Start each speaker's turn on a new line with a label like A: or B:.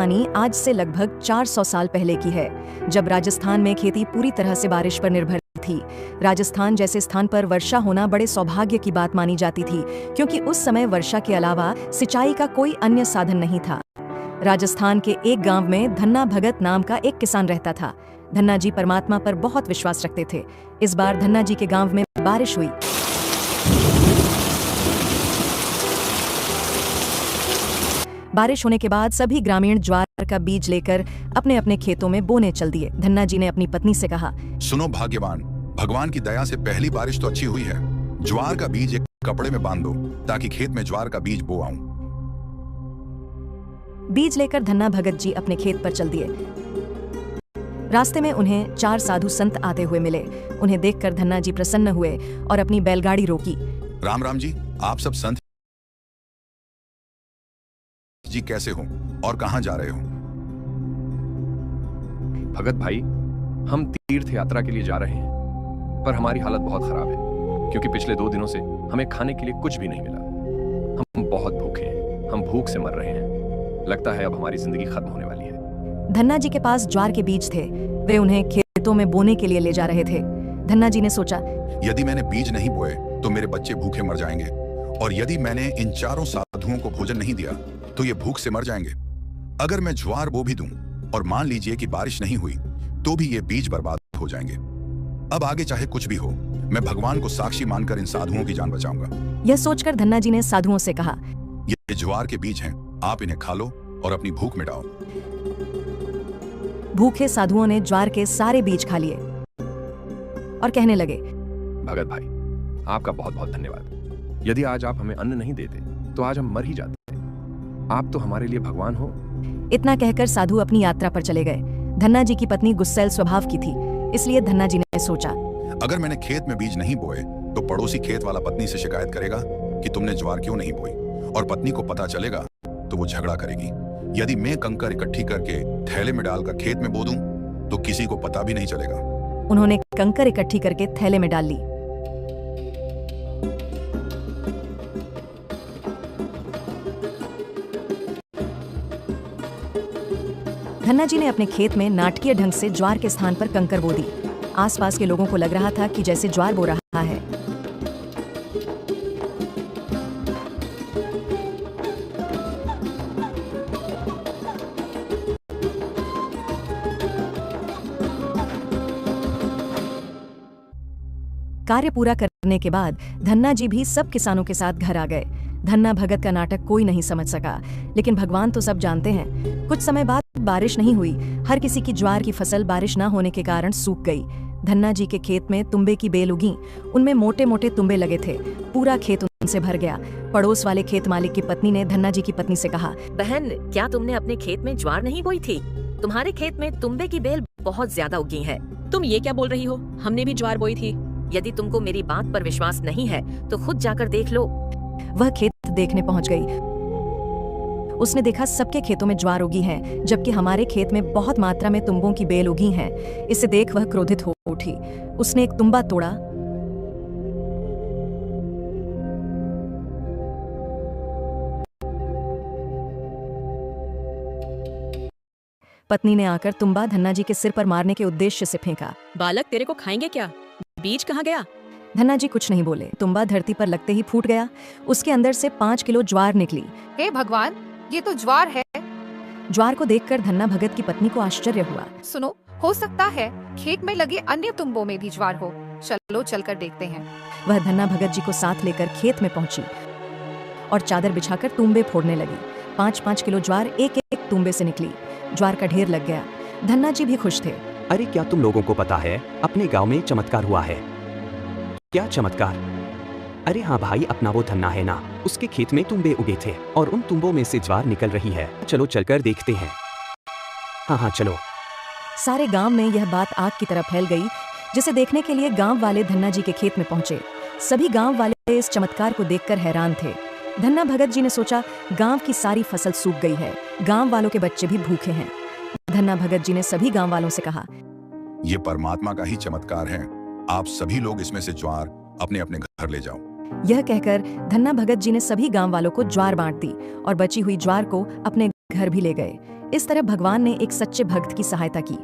A: कहानी आज से लगभग 400 साल पहले की है, जब राजस्थान में खेती पूरी तरह से बारिश पर निर्भर थी। राजस्थान जैसे स्थान पर वर्षा होना बड़े सौभाग्य की बात मानी जाती थी, क्योंकि उस समय वर्षा के अलावा सिंचाई का कोई अन्य साधन नहीं था। राजस्थान के एक गांव में धन्ना भगत नाम का एक किसान रहता था। धन्ना जी परमात्मा पर बहुत विश्वास रखते थे। इस बार धन्ना जी के गांव में बारिश हुई। बारिश होने के बाद सभी ग्रामीण ज्वार का बीज लेकर अपने अपने खेतों में बोने चल दिए। धन्ना जी ने अपनी पत्नी से कहा,
B: सुनो भाग्यवान, भगवान की दया से पहली बारिश तो अच्छी हुई है। ज्वार का बीज एक कपड़े में बांध दो ताकि खेत में ज्वार का बीज बो आऊं।
A: बीज लेकर धन्ना भगत जी अपने खेत पर चल दिए। रास्ते में उन्हें 4 साधु संत आते हुए मिले। उन्हें देखकर धन्ना जी प्रसन्न हुए और अपनी बैलगाड़ी रोकी।
B: राम राम जी, आप सब संत जी कैसे हो और कहां जा रहे हो?
C: भगत भाई, हम तीर्थ यात्रा के लिए जा रहे हैं, पर हमारी हालत बहुत खराब है, क्योंकि पिछले 2 दिनों से हमें खाने के लिए कुछ भी नहीं मिला। हम बहुत भूखे हैं, हम भूख से मर रहे हैं। लगता है अब हमारी जिंदगी खत्म होने वाली है।
A: धन्ना जी के पास ज्वार के बीज थे। वे उन्हें खेतों में बोने के लिए ले जा रहे थे। धन्ना जी ने सोचा,
B: यदि मैंने बीज नहीं बोए तो मेरे बच्चे भूखे मर जाएंगे, और यदि मैंने इन चारों साधुओं को भोजन नहीं दिया तो ये भूख से मर जाएंगे। अगर मैं ज्वार बो भी दूं और मान लीजिए कि बारिश नहीं हुई तो भी ये बीज बर्बाद हो जाएंगे। अब आगे चाहे कुछ भी हो, मैं भगवान को साक्षी मानकर इन साधुओं की जान बचाऊंगा।
A: यह सोचकर धन्ना जी ने साधुओं से कहा,
B: ये ज्वार के बीज हैं, आप इन्हें खा लो और अपनी भूख मिटाओ।
A: भूखे साधुओं ने ज्वार के सारे बीज खा लिए और कहने लगे,
C: भगत भाई, आपका बहुत बहुत धन्यवाद। यदि आज आप हमें अन्न नहीं देते तो आज हम मर ही जाते। आप तो हमारे लिए भगवान हो।
A: इतना कहकर साधु अपनी यात्रा पर चले गए। धन्ना जी की पत्नी गुस्सैल स्वभाव की थी, इसलिए धन्ना जी ने सोचा,
B: अगर मैंने खेत में बीज नहीं बोए तो पड़ोसी खेत वाला पत्नी से शिकायत करेगा कि तुमने ज्वार क्यों नहीं बोई, और पत्नी को पता चलेगा तो वो झगड़ा करेगी। यदि मैं कंकर इकट्ठी करके थैले में डालकर खेत में बो दूं तो किसी को पता भी नहीं चलेगा।
A: उन्होंने कंकर इकट्ठी करके थैले में डाल ली। धन्ना जी ने अपने खेत में नाटकीय ढंग से ज्वार के स्थान पर कंकर बो दी। आसपास के लोगों को लग रहा था कि जैसे ज्वार बो रहा है। कार्य पूरा करने के बाद धन्ना जी भी सब किसानों के साथ घर आ गए। धन्ना भगत का नाटक कोई नहीं समझ सका, लेकिन भगवान तो सब जानते हैं। कुछ समय बाद बारिश नहीं हुई। हर किसी की ज्वार की फसल बारिश न होने के कारण सूख गई। धन्ना जी के खेत में तुम्बे की बेल उगी। उनमें मोटे मोटे तुम्बे लगे थे। पूरा खेत उनसे भर गया। पड़ोस वाले खेत मालिक की पत्नी ने धन्ना जी की पत्नी से कहा,
D: बहन, क्या तुमने अपने खेत में ज्वार नहीं बोई थी? तुम्हारे खेत में तुम्बे की बेल बहुत ज्यादा उगी है।
E: तुम ये क्या बोल रही हो? हमने भी ज्वार बोई थी।
D: यदि तुमको मेरी बात पर विश्वास नहीं है तो खुद जाकर देख लो।
A: वह खेत देखने पहुंच गई। उसने देखा सबके खेतों में ज्वार उगी है, जबकि हमारे खेत में बहुत मात्रा में तुम्बों की बेल उगी हैं। इसे देख वह क्रोधित हो उठी। उसने एक तुम्बा तोड़ा पत्नी ने आकर तुम्बा धन्ना जी के सिर पर मारने के उद्देश्य से फेंका।
E: बालक, तेरे को खाएंगे क्या? बीज कहाँ गया?
A: धन्ना जी कुछ नहीं बोले। तुम्बा धरती पर लगते ही फूट गया। उसके अंदर से 5 किलो ज्वार निकली।
F: हे भगवान, ये तो ज्वार है।
A: ज्वार को देखकर धन्ना भगत की पत्नी को आश्चर्य हुआ।
F: सुनो, हो सकता है खेत में लगे अन्य तुम्बों में भी ज्वार हो। चलो चलकर देखते हैं।
A: वह धन्ना भगत जी को साथ लेकर खेत में पहुंची और चादर बिछाकर तुम्बे फोड़ने लगी। 5-5 किलो ज्वार एक एक तुम्बे से निकली। ज्वार का ढेर लग गया। धन्ना जी भी खुश थे।
G: अरे, क्या तुम लोगों को पता है, अपने गांव में चमत्कार हुआ है। क्या चमत्कार? अरे हाँ भाई, अपना वो धन्ना है ना, उसके खेत में तुम्बे उगे थे और उन तुम्बों में से ज्वार निकल रही है। चलो चलकर देखते हैं। हाँ, चलो।
A: सारे गांव में यह बात आग की तरह फैल गई, जिसे देखने के लिए गांव वाले धन्ना जी के खेत में पहुंचे। सभी गांव वाले इस चमत्कार को देखकर हैरान थे। धन्ना भगत जी ने सोचा, गांव की सारी फसल सूख गई है, गांव वालों के बच्चे भी भूखे हैं। धन्ना भगत जी ने सभी गांव वालों से कहा,
B: ये परमात्मा का ही चमत्कार है। आप सभी लोग इसमें से ज्वार अपने अपने घर ले जाओ।
A: यह कहकर धन्ना भगत जी ने सभी गांव वालों को ज्वार बांट दी और बची हुई ज्वार को अपने घर भी ले गए। इस तरह भगवान ने एक सच्चे भक्त की सहायता की।